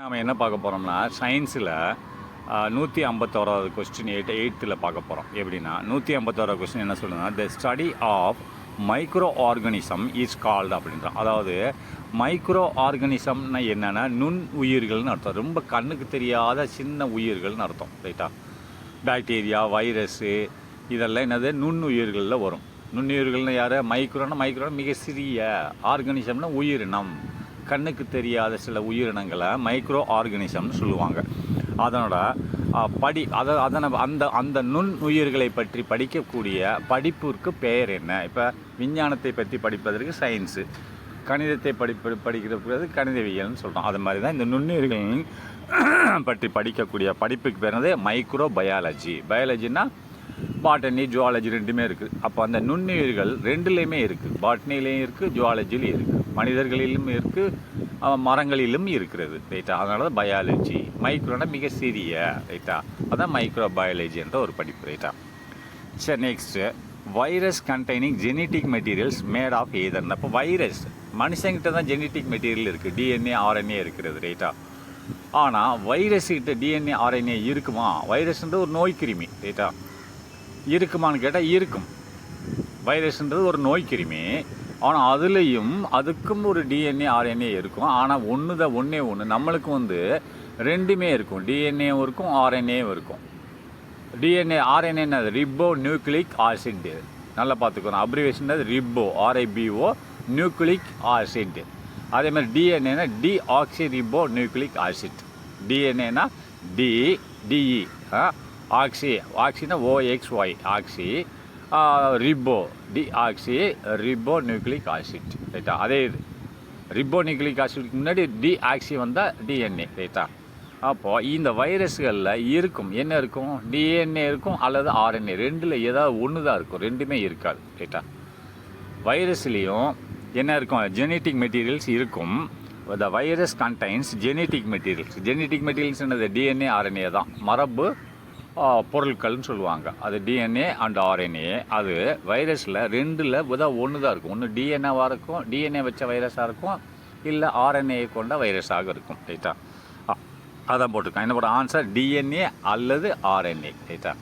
நம்ம என்ன பார்க்க போகிறோம்னா சயின்ஸில் 151வது கொஸ்டின் எயித்தில் பார்க்க போகிறோம். எப்படின்னா 151வது கொஸ்டின் என்ன சொல்லுங்கன்னா, the study of micro organism is called அப்படின்றான். அதாவது மைக்ரோ ஆர்கனிசம்னா என்னென்னா நுண் உயிர்கள்னு அர்த்தம். ரொம்ப கண்ணுக்கு தெரியாத சின்ன உயிர்கள்னு அர்த்தம். ரைட்டா? பாக்டீரியா, வைரஸ்ஸு இதெல்லாம் என்னது நுண்ணுயிர்களில் வரும். நுண்ணுயிர்கள்னு யார்? மைக்ரோனா மிக சிறிய, ஆர்கனிசம்னா உயிரினம், கண்ணுக்கு தெரியாத சில உயிரினங்களை மைக்ரோ ஆர்கனிசம்னு சொல்லுவாங்க. அதனோட அந்த நுண் உயிர்களை பற்றி படிக்கக்கூடிய படிப்பிற்கு பெயர் என்ன? இப்போ விஞ்ஞானத்தை பற்றி படிப்பதற்கு சயின்ஸு, கணிதத்தை படிக்கிறது கணிதவியல்னு சொல்கிறோம். அது மாதிரி தான் இந்த நுண்ணுயிர்களின் பற்றி படிக்கக்கூடிய படிப்புக்கு பேர் வந்து மைக்ரோ பயாலஜி. பயாலஜின்னா பாட்டனி, ஜுவாலஜி ரெண்டுமே இருக்குது. அப்போ அந்த நுண்ணுயிர்கள் ரெண்டுலேயுமே இருக்குது. பாட்னிலையும் இருக்குது, ஜுவாலஜிலையும் இருக்குது, மனிதர்களிலும் இருக்குது, மரங்களிலும் இருக்கிறது. ரைட்டா? அதனால தான் பயாலஜி. மைக்ரோனா மிக சிறிய. ரைட்டா? அதான் மைக்ரோ பயாலஜி என்ற ஒரு படிப்பு. ரைட்டா? சரி, next virus containing genetic materials made of either. அப்போ வைரஸ் மனுஷங்கிட்ட தான் ஜெனட்டிக் மெட்டீரியல் இருக்குது, டிஎன்ஏ, ஆர்என்ஏ இருக்கிறது. ரைட்டா? ஆனால் வைரஸ்கிட்ட டிஎன்ஏ, ஆர்என்ஏ இருக்குமா? வைரஸ்ன்றது ஒரு நோய் கிருமி. ரைட்டா? இருக்குமான்னு கேட்டால் இருக்கும். வைரஸ்ன்றது ஒரு நோய் கிருமி. ஆனால் அதுக்கும் ஒரு டிஎன்ஏ, ஆர்என்ஏ இருக்கும். ஆனால் ஒன்றே ஒன்று. நம்மளுக்கு வந்து ரெண்டுமே இருக்கும். டிஎன்ஏவும் இருக்கும், ஆர்என்ஏவும் இருக்கும். டிஎன்ஏ, ஆர்என்ஏ என்னது? Ribo nucleic acid. நல்லா பார்த்துக்கணும். Abbreviation ribo, R I B O, nucleic acid. அதே மாதிரி டிஎன்ஏனா டிஆக்சி ரிப்போ நியூக்ளிக் ஆசிட். டிஎன்ஏனா டிஇ, ஆக்சினா O X Y, oxy, ribo deoxy ribo nucleic acid. ரைட்டா? அதே இது ரிப்போ நியூக்ளிக் ஆசிட்க்கு முன்னாடி டிஆக்சி வந்தால் டிஎன்ஏ. ரைட்டா? அப்போது இந்த வைரஸ்களில் இருக்கும் என்ன இருக்கும்? டிஎன்ஏ இருக்கும் அல்லது ஆர்என்ஏ. ரெண்டில் ஏதாவது ஒன்று தான் இருக்கும், ரெண்டுமே இருக்காது. ரைட்டா? வைரஸ்லேயும் என்ன இருக்கும்? ஜெனட்டிக் மெட்டீரியல்ஸ் இருக்கும். The virus contains genetic materials. Genetic materials என்னது? டிஎன்ஏ, ஆர்என்ஏ தான். மரபு பொருட்கள்னு சொல்லுவாங்க. அது டிஎன்ஏ அண்ட் ஆர்என்ஏ. அது வைரஸில் ரெண்டில் ஒன்று தான் இருக்கும். ஒன்று டிஎன்ஏவாக இருக்கும், டிஎன்ஏ வச்ச வைரஸாக இருக்கும், இல்லை ஆர்என்ஏ கொண்ட வைரஸாக இருக்கும். ரைட்டா? அதான் போட்டிருக்கேன். என்ன போட்ட ஆன்சர்? டிஎன்ஏ அல்லது ஆர்என்ஏ. ரைட்டா?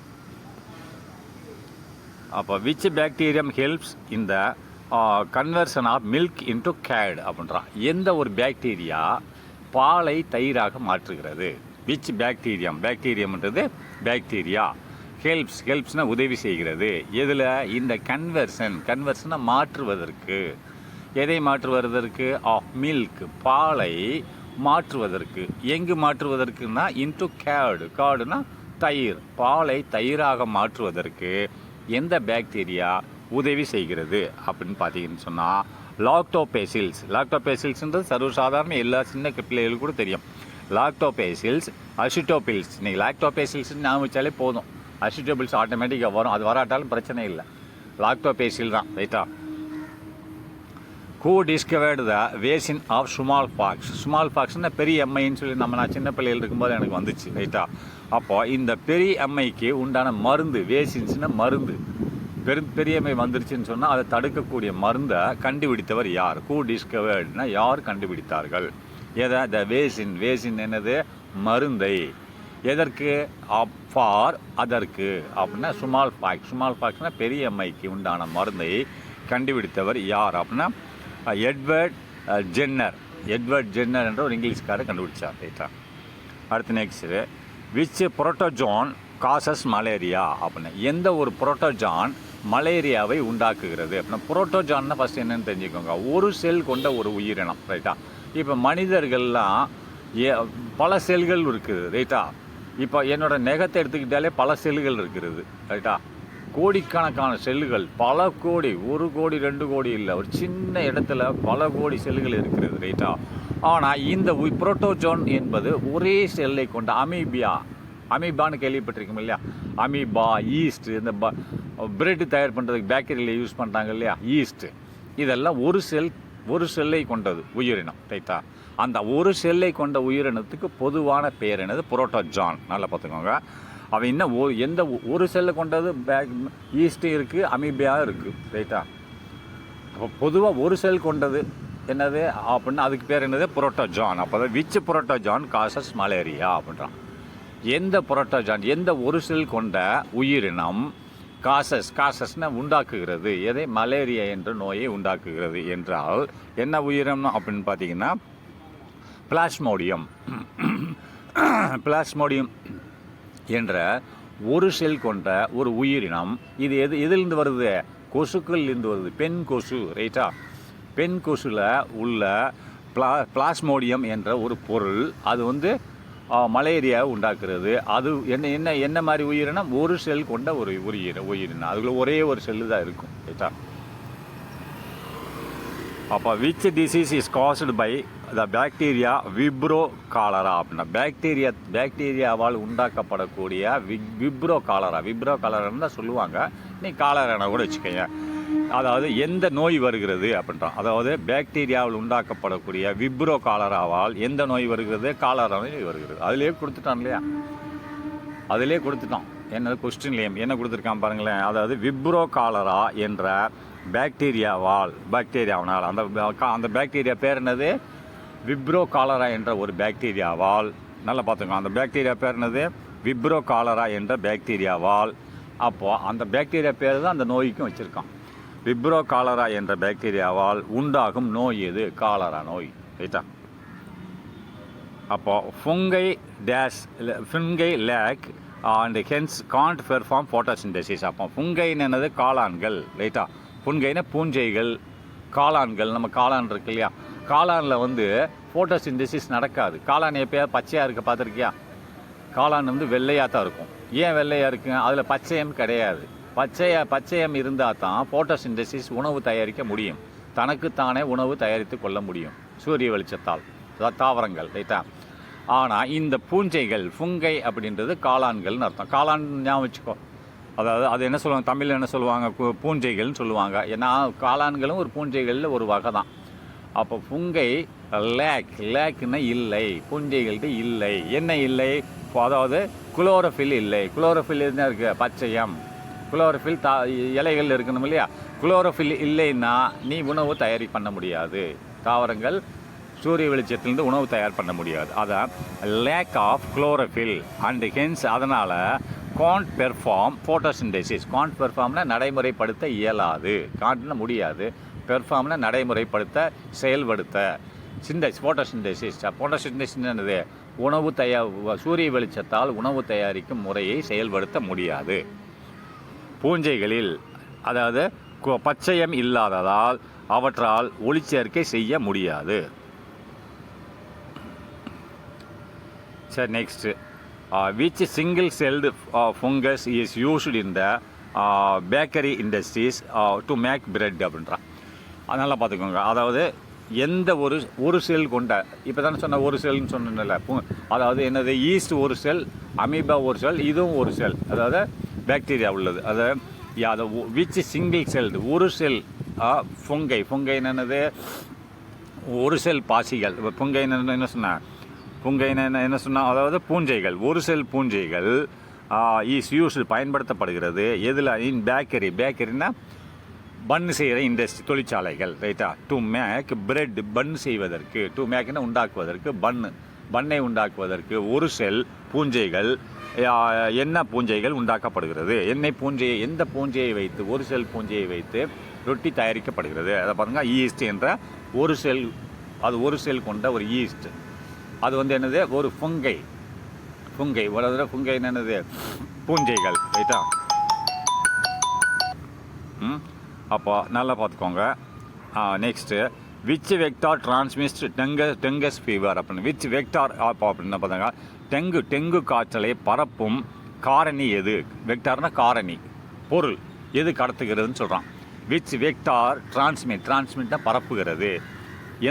அப்போ விச் பாக்டீரியம் ஹெல்ப்ஸ் இந்த conversion of milk into curd அப்படின்றான். எந்த ஒரு பாக்டீரியா பாலை தயிராக மாற்றுகிறது? Which பாக்டீரியம்ன்றது bacteria. ஹெல்ப்ஸ்னால் உதவி செய்கிறது. எதில்? இந்த கன்வர்ஷனை மாற்றுவதற்கு. எதை மாற்றுவதற்கு? ஆஃப் மில்க், பாலை மாற்றுவதற்கு. எங்கு மாற்றுவதற்குன்னா இன்டு காடுனா தயிர். பாலை தயிராக மாற்றுவதற்கு எந்த பாக்டீரியா உதவி செய்கிறது அப்படின்னு பார்த்தீங்கன்னு சொன்னால் லாக்டோபேசில்ஸ்ன்றது சர்வசாதாரண எல்லா சின்ன பிள்ளைகளுக்கு கூட தெரியும். லாக்டோபேசில்ஸ், அசிட்டோபில்ஸ். இன்றைக்கி லாக்டோபேசில்ஸ்ன்னு ஞாபகம் வச்சாலே போதும். அசிட்டோபில்ஸ் ஆட்டோமேட்டிக்காக வரும். அது வராட்டாலும் பிரச்சனை இல்லை. லாக்டோபேசில் தான். ரைட்டா? Who discovered the vaccine of small பாக்ஸ்னா பெரிய எம்ஐன்னு சொல்லி நான் சின்ன பிள்ளைகள் இருக்கும்போது எனக்கு வந்துச்சு. ரைட்டா? அப்போது இந்த பெரிய எம்ஐக்கு உண்டான மருந்து, வேசின்ஸ்னா மருந்து, பெரிய எம்ஐ வந்துருச்சுன்னு சொன்னால் அதை தடுக்கக்கூடிய மருந்தை கண்டுபிடித்தவர் யார்? ஹூ டிஸ்கவர்டுனா யார் கண்டுபிடித்தார்கள்? எதை? த வேசின் என்னது? மருந்தை. எதற்கு? ஃபார் அதற்கு அப்படின்னா ஸ்மால் பாக்ஸ்னா பெரிய எம்ஐக்கு உண்டான மருந்தை கண்டுபிடித்தவர் யார் அப்படின்னா எட்வர்ட் ஜென்னர் என்ற ஒரு இங்கிலீஷ்காரர் கண்டுபிடிச்சார். ரைட்டா? அடுத்து நெக்ஸ்ட்டு விச் புரோட்டோஜோன் காசஸ் மலேரியா அப்படின்னா எந்த ஒரு புரோட்டோஜான் மலேரியாவை உண்டாக்குகிறது அப்படின்னா புரோட்டோஜான்னா ஃபஸ்ட் என்னன்னு தெரிஞ்சுக்கோங்க. ஒரு செல் கொண்ட ஒரு உயிரினம். ரைட்டா? இப்போ மனிதர்கள்லாம் பல செல்கள் இருக்குது. ரைட்டா? இப்போ என்னோடய நெகத்தை எடுத்துக்கிட்டாலே பல செல்கள் இருக்கிறது. ரைட்டா? கோடிக்கணக்கான செல்லுகள், பல கோடி, 1 கோடி 2 கோடி இல்லை, ஒரு சின்ன இடத்துல பல கோடி செல்கள் இருக்கிறது. ரைட்டா? ஆனால் இந்த புரோட்டோஜோன் என்பது ஒரே செல்லை கொண்ட அமீபான்னு கேள்விப்பட்டிருக்கோம் இல்லையா? அமீபா, ஈஸ்ட், இந்த பிரெட் தயார் பண்ணுறதுக்கு பேக்கரியில் யூஸ் பண்ணுறாங்க இல்லையா, ஈஸ்ட்டு, இதெல்லாம் ஒரு செல்லை கொண்டது உயிரினம். ரைட்டா? அந்த ஒரு செல்லை கொண்ட உயிரினத்துக்கு பொதுவான பேர் என்னது? புரோட்டோஜான். நல்லா பார்த்துக்கோங்க. அவன் இன்னும் எந்த ஒரு செல்லை கொண்டது? ஈஸ்ட்டு இருக்குது, அமீபியா இருக்குது. ரைட்டா? அப்போ பொதுவாக ஒரு செல் கொண்டது என்னது அப்படின்னா அதுக்கு பேர் என்னது புரோட்டோஜான். அப்போ தான் விச் புரோட்டோஜான் காசஸ் மலேரியா அப்படின்றான். எந்த புரோட்டோஜான், எந்த ஒரு செல் கொண்ட உயிரினம் காசஸ்னா உண்டாக்குகிறது, எதை மலேரியா என்ற நோயை உண்டாக்குகிறது என்றால் என்ன உயிரினம் அப்படின்னு பார்த்தீங்கன்னா பிளாஸ்மோடியம். பிளாஸ்மோடியம் என்ற ஒரு செல் கொண்ட ஒரு உயிரினம். இது எதிலிருந்து வருது? கொசுக்கள் இருந்து வருது. பெண் கொசு, ரைட்டா? பெண் கொசுல உள்ள பிளாஸ்மோடியம் என்ற ஒரு பொருள் அது வந்து மலேரியா உண்டாக்குறது. அது என்ன மாதிரி உயிரினம்? ஒரு செல் கொண்ட ஒரு உயிரினம். அதுக்குள்ள ஒரே ஒரு செல்லு தான் இருக்கும், ரைட்டா? அப்போ which disease is caused by the bacteria Vibrio cholera அப்படின்னா பாக்டீரியாவால் உண்டாக்கப்படக்கூடிய விப்ரோ காலரான்னு தான் சொல்லுவாங்க. நீ காலரான கூட வச்சுக்கோங்க. அதாவது எந்த நோய் வருகிறது அப்படின்றான். அதாவது பாக்டீரியாவில் உண்டாக்கப்படக்கூடிய விப்ரோ காலராவால் எந்த நோய் வருகிறது? காலரா நோய் வருகிறது. அதிலே கொடுத்துட்டான் இல்லையா? அதிலே கொடுத்துட்டான். என்ன கொஸ்டின்லேயும் என்ன கொடுத்துருக்கான் பாருங்களேன். அதாவது விப்ரோ காலரா என்ற பாக்டீரியாவினால் அந்த பாக்டீரியா பேர் என்னது? விப்ரோ காலரா என்ற ஒரு பாக்டீரியாவால், நல்லா பார்த்துக்கோ, அந்த பாக்டீரியா பேர் என்னது? விப்ரோ காலரா என்ற பாக்டீரியாவால். அப்போது அந்த பாக்டீரியா பேர் தான் அந்த நோய்க்கும் வச்சுருக்கான். விப்ரோ காலரா என்ற பாக்டீரியாவால் உண்டாகும் நோய் எது? காலரா நோய், ரைட்டா? அப்போது fungi lack and hence can't perform photosynthesis. அப்போ ஃபுங்கைன்னு என்னது? காளான்கள், ரைட்டா? ஃபுங்கைனா பூஞ்சைகள், காளான்கள். நம்ம காளான் இருக்கு இல்லையா? காளானில் வந்து ஃபோட்டோசிந்தசிஸ் நடக்காது. காளான் எப்போயாவது பச்சையாக இருக்க பார்த்துருக்கியா? காளான் வந்து வெள்ளையாக தான் இருக்கும். ஏன் வெள்ளையாக இருக்குங்க? அதில் பச்சையம் கிடையாது. பச்சையம் இருந்தால் தான் ஃபோட்டோசிந்தசிஸ் உணவு தயாரிக்க முடியும். தனக்குத்தானே உணவு தயாரித்து கொள்ள முடியும் சூரிய வெளிச்சத்தால், தாவரங்கள், ரைட்டா? ஆனால் இந்த பூஞ்சைகள், ஃபுங்கை அப்படின்றது காளான்கள்னு அர்த்தம். காளான் ஞாபகம் வச்சுக்கோ. அதாவது அது என்ன சொல்லுவாங்க தமிழில், என்ன சொல்லுவாங்க? பூஞ்சைகள்னு சொல்லுவாங்க. ஏன்னா காளான்களும் ஒரு பூஞ்சைகளில் ஒரு வகை தான். அப்போ ஃபுங்கை லேக்குன்னா இல்லை, பூஞ்சைகள்கிட்ட இல்லை. என்ன இல்லை? அதாவது குளோரோஃபில் இல்லை. குளோரோஃபில் என்ன இருக்குது? பச்சையம். குளோரோஃபில் இலைகள் இருக்கணும் இல்லையா? குளோரோஃபில் இல்லைன்னா நீ உணவு தயாரி பண்ண முடியாது. தாவரங்கள் சூரிய வெளிச்சத்திலிருந்து உணவு தயார் பண்ண முடியாது. அதான் lack of chlorophyll and hence அதனால் காண்ட் பெர்ஃபார்ம் ஃபோட்டோசிந்தசிஸ். காண்ட் பெர்ஃபார்ம்னா நடைமுறைப்படுத்த இயலாது. காண்ட்னா முடியாது, பெர்ஃபார்ம்னா நடைமுறைப்படுத்த, செயல்படுத்த. ஃபோட்டோசிந்தசிஸ் என்னது? உணவு சூரிய வெளிச்சத்தால் உணவு தயாரிக்கும் முறையை செயல்படுத்த முடியாது. பூஞ்சைகளில் அதாவது பச்சையம் இல்லாததால் அவற்றால் ஒளிச்சேர்க்கை செய்ய முடியாது. சரி, next. Which single celled fungus is used in the bakery industries to make bread அப்படின்றான். அதனால் பார்த்துக்கோங்க. அதாவது எந்த ஒரு செல் கொண்ட, இப்போ தானே சொன்ன ஒரு செல்னு சொன்னல, அதாவது என்னது? ஈஸ்ட் ஒரு செல், அமீபா ஒரு செல், இதுவும் ஒரு செல், அதாவது பாக்டீரியா உள்ளது. அதாவது விச் சிங்கிள் செல்டு ஒரு செல் ஃபுங்கை என்னது? ஒரு செல் பாசிகள். ஃபுங்கை என்ன சொன்ன? ஃபுங்கை என்ன சொன்னால் அதாவது பூஞ்சைகள், ஒரு செல் பூஞ்சைகள் இஸ் யூஸ்டு பயன்படுத்தப்படுகிறது. எதில்? இன் பேக்கரினா பன் செய்கிற இண்டஸ்ட்ரி, தொழிற்சாலைகள், ரைட்டா? டு மேக் பிரெட், பன் செய்வதற்கு. டு மேக்னா உண்டாக்குவதற்கு, பண்ணை உண்டாக்குவதற்கு ஒரு செல் பூஞ்சைகள், எண்ணெய் பூஞ்சைகள் உண்டாக்கப்படுகிறது. எந்த பூஞ்சையை வைத்து? ஒரு செல் பூஞ்சையை வைத்து ரொட்டி தயாரிக்கப்படுகிறது. அதை பாருங்க, ஈஸ்ட் என்ற ஒரு செல், அது ஒரு செல் கொண்ட ஒரு ஈஸ்ட். அது வந்து என்னது? ஒரு ஃபுங்கை. என்னது? பூஞ்சைகள், ரைட்டா? அப்போ நல்லா பார்த்துக்கோங்க. நெக்ஸ்ட்டு, விச் வெக்டார் டிரான்ஸ்மிஸ்ட் டெங்கஸ் ஃபீவர் அப்படின்னு. விச் வெக்டார் அப்படின்னு பார்த்தாங்க, டெங்கு காய்ச்சலை பரப்பும் காரணி எது? வெக்டார்னா காரணி, பொருள், எது கடத்துகிறதுன்னு சொல்கிறான். விச் வெக்டார் டிரான்ஸ்மிட்னா பரப்புகிறது.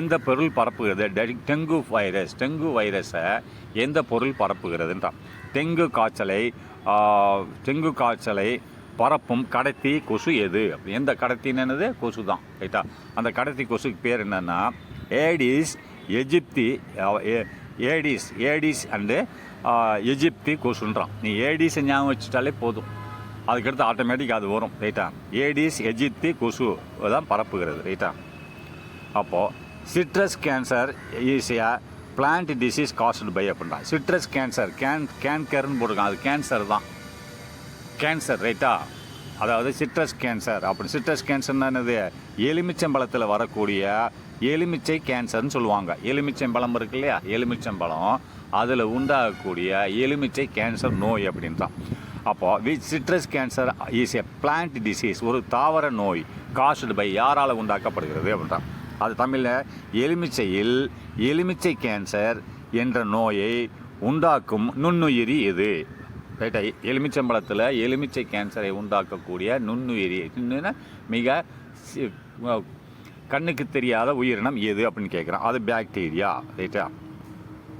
எந்த பொருள் பரப்புகிறது? டெங்கு வைரஸை எந்த பொருள் பரப்புகிறதுன்றான். டெங்கு காய்ச்சலை பரப்பும் கடத்தி கொசு எது? எந்த கடத்தின்னு? என்னது? கொசு தான், ரைட்டா? அந்த கடத்தி கொசுக்கு பேர் என்னென்னா ஏடிஸ் அண்டு எஜிப்தி கொசுன்றான். நீ ஏடிஸை ஞாபகம் வச்சுட்டாலே போதும், அதுக்கடுத்து ஆட்டோமேட்டிக் அது வரும், ரைட்டா? ஏடிஸ் எஜிப்தி கொசு தான் பரப்புகிறது, ரைட்டா? அப்போது citrus cancer is a plant disease caused by அப்படின்றான். சிட்ரஸ் கேன்சர் கேன்கர்னு போட்டிருக்கான், அது கேன்சர் தான், கேன்சர் ரைட்டா. அதாவது சிட்ரஸ் கேன்சர் அப்படி சிட்ரஸ் கேன்சர்னா என்னது, எலுமிச்சம்பழத்தில் வரக்கூடிய எலுமிச்சை கேன்சர்னு சொல்லுவாங்க. எலுமிச்சம்பழம் இருக்கு இல்லையா, எலுமிச்சம்பழம் அதில் உண்டாகக்கூடிய எலுமிச்சை கேன்சர் நோய் அப்படின்றான். அப்போது citrus cancer is a plant disease, ஒரு தாவர நோய், காஸ்டு பை யாரால் உண்டாக்கப்படுகிறது அப்படின்றான். அது தமிழில் எலுமிச்சையில் எலுமிச்சை கேன்சர் என்ற நோயை உண்டாக்கும் நுண்ணுயிரி எது ரைட்டா. எலுமிச்சம்பழத்தில் எலுமிச்சை கேன்சரை உண்டாக்கக்கூடிய நுண்ணுயிரி மிக கண்ணுக்கு தெரியாத உயிரினம் எது அப்படின்னு கேட்குறான். அது பாக்டீரியா ரைட்டா.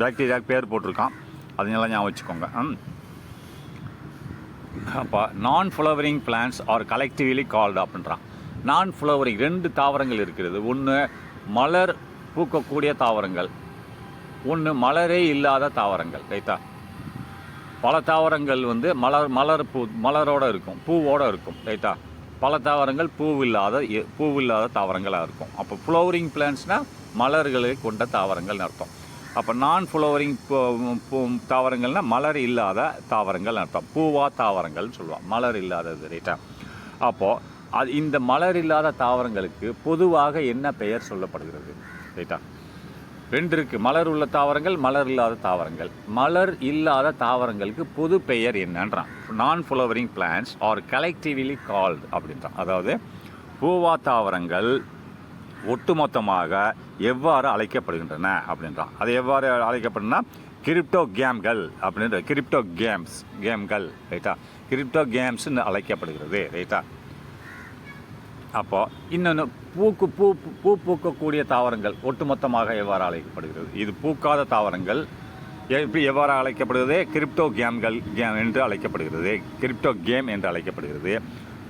பாக்டீரியாவுக்கு பேர் போட்டிருக்கான், அதனால ஞாபகம் வச்சுக்கோங்க. அப்போ non flowering plants are collectively called அப்படின்றான். நான் ஃப்ளவரிங் 2 தாவரங்கள் இருக்கிறது. ஒன்று மலர் பூக்கக்கூடிய தாவரங்கள், ஒன்று மலரே இல்லாத தாவரங்கள் ரைட்டா. பல தாவரங்கள் வந்து மலரோடு இருக்கும், பூவோடு இருக்கும் ரைட்டா. பல தாவரங்கள் பூவில்லாத தாவரங்களாக இருக்கும். அப்போ ஃப்ளவரிங் பிளான்ட்ஸ்னால் மலர்களை கொண்ட தாவரங்கள்னு அர்த்தம். அப்போ நான் ஃப்ளவரிங் தாவரங்கள்னால் மலர் இல்லாத தாவரங்கள் அர்த்தம். பூவா தாவரங்கள்னு சொல்லுவாள், மலர் இல்லாதது ரைட்டா. அப்போது இந்த மலர் இல்லாத தாவரங்களுக்கு பொதுவாக என்ன பெயர் சொல்லப்படுகிறது ரைட்டா. 2 இருக்குது, மலர் உள்ள தாவரங்கள், மலர் இல்லாத தாவரங்கள். மலர் இல்லாத தாவரங்களுக்கு பொது பெயர் என்னன்றான். Non flowering plants are collectively called அப்படின்றான். அதாவது பூவா தாவரங்கள் ஒட்டுமொத்தமாக எவ்வாறு அழைக்கப்படுகின்றன அப்படின்றான். அது எவ்வாறு அழைக்கப்படுனா கிரிப்டோகேம்கள் அப்படின்ற கேம்கள் ரைட்டா. கிரிப்டோகேம்ஸ்ன்னு அழைக்கப்படுகிறது ரைட்டா. அப்போது இன்னொன்று பூ பூக்கக்கூடிய தாவரங்கள் ஒட்டுமொத்தமாக எவ்வாறு அழைக்கப்படுகிறது. இது பூக்காத தாவரங்கள் எவ்வாறு அழைக்கப்படுகிறது, கிரிப்டோகேம்கள் என்று அழைக்கப்படுகிறது, கிரிப்டோகேம் என்று அழைக்கப்படுகிறது.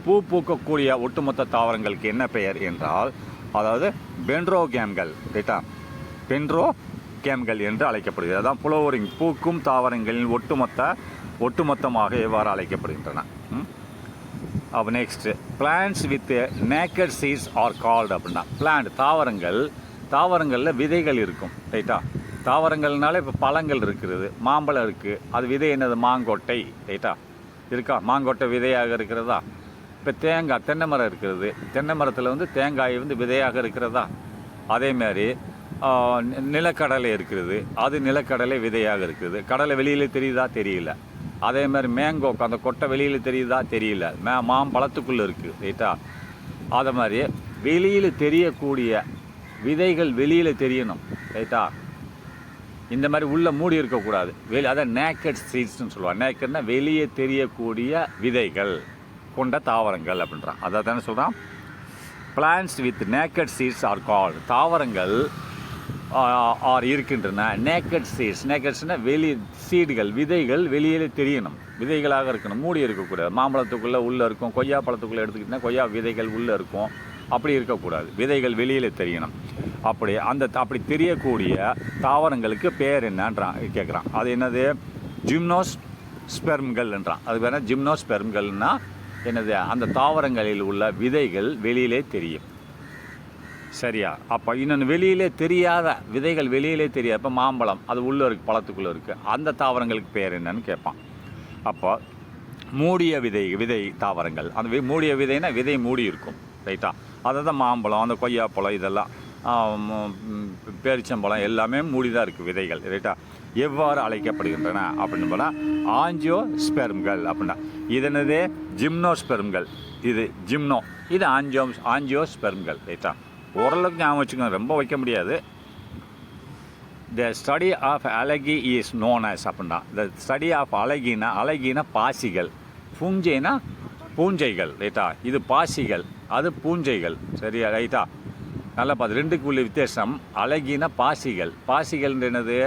பூ பூக்கக்கூடிய ஒட்டுமொத்த தாவரங்களுக்கு என்ன பெயர் என்றால், அதாவது பென்ட்ரோகேம்கள் ரைட்டா, பென்ட்ரோகேம்கள் என்று அழைக்கப்படுகிறது. அதான் ஃப்ளவரிங் பூக்கும் தாவரங்களின் ஒட்டுமொத்தமாக எவ்வாறு அழைக்கப்படுகின்றன. அப்போ next plants with naked seeds are called அப்படின்னா பிளான்ட் தாவரங்களில் விதைகள் இருக்கும் ரைட்டா. தாவரங்கள்னால இப்போ பழங்கள் இருக்கிறது, மாம்பழம் இருக்குது, அது விதை என்னது, மாங்கொட்டை ரைட்டா இருக்கா. மாங்கொட்டை விதையாக இருக்கிறதா. இப்போ தென்னை மரம் இருக்கிறது, தென்னை மரத்தில் வந்து தேங்காய் வந்து விதையாக இருக்கிறதா. அதேமாதிரி நிலக்கடலை இருக்கிறது, அது நிலக்கடலை விதையாக இருக்குது. கடலை வெளியில் தெரியுதா, தெரியல. அதே மாதிரி மேங்கோக்கு அந்த கொட்டை வெளியில் தெரியுதா, தெரியல. மாம்பழத்துக்குள்ளே இருக்குது ரைட்டா. அதை மாதிரி வெளியில் தெரியக்கூடிய விதைகள் வெளியில் தெரியணும் ரைட்டா. இந்த மாதிரி உள்ளே மூடி இருக்கக்கூடாது. அதான் நேக்கட் சீட்ஸ்ன்னு சொல்லுவாங்க. நேக்கட்னா வெளியே தெரியக்கூடிய விதைகள் கொண்ட தாவரங்கள் அப்படின்றான். அதை தானே சொல்கிறான். Plants with naked seeds are called. தாவரங்கள் ஆர் இருக்கின்றன. நேக்கட் நேக்கட்ஸ்னால் சீடுகள் விதைகள் வெளியிலே தெரியணும், விதைகளாக இருக்கணும், மூடி இருக்கக்கூடாது. மாம்பழத்துக்குள்ளே உள்ளே இருக்கும், கொய்யா பழத்துக்குள்ளே எடுத்துக்கிட்டிங்கன்னா கொய்யா விதைகள் உள்ளே இருக்கும், அப்படி இருக்கக்கூடாது. விதைகள் வெளியில் தெரியணும். அப்படி தெரியக்கூடிய தாவரங்களுக்கு பேர் என்னன்றான் கேட்குறான். அது என்னது, ஜிம்னோஸ்பெர்ம்கள் என்றான். அது வேணால் ஜிம்னோஸ்பெர்ம்கள்னால் என்னது, அந்த தாவரங்களில் உள்ள விதைகள் வெளியிலே தெரியும் சரியா. அப்போ இன்னொன்று வெளியிலே தெரியாத விதைகள் வெளியிலே தெரியாது. இப்போ மாம்பழம் அது உள்ளே இருக்குது, பழத்துக்குள்ளே இருக்குது, அந்த தாவரங்களுக்கு பேர் என்னன்னு கேட்பான். அப்போ மூடிய விதை தாவரங்கள், அந்த மூடிய விதைனா விதை மூடி இருக்கும் ரைட்டா. அதை தான் மாம்பழம், அந்த கொய்யாப்பழம், இதெல்லாம் பேரிச்சம்பழம் எல்லாமே மூடி தான் இருக்குது விதைகள் ரைட்டா. எவ்வாறு அழைக்கப்படுகின்றன அப்படின்னு போனால் ஆஞ்சியோஸ்பெர்ம்கள் அப்படின்னா. இதனதே ஜிம்னோஸ்பெர்ம்கள், இது இது ஆஞ்சியோஸ்பெர்ம்கள் ரைட்டா. ஓரளவுக்கு ஞாபகம் வச்சுக்கோங்க, ரொம்ப வைக்க முடியாது. The study of algae is known as அப்படின்னா. த ஸ்டடி ஆஃப் அலகினா பாசிகள், பூஞ்சைகள் ரைட்டா. இது பாசிகள், அது பூஞ்சைகள் சரியா ரைட்டா. நல்லா பார்த்து, 2க்கு உள்ள வித்தியாசம். அலகினா பாசிகள் என்னது,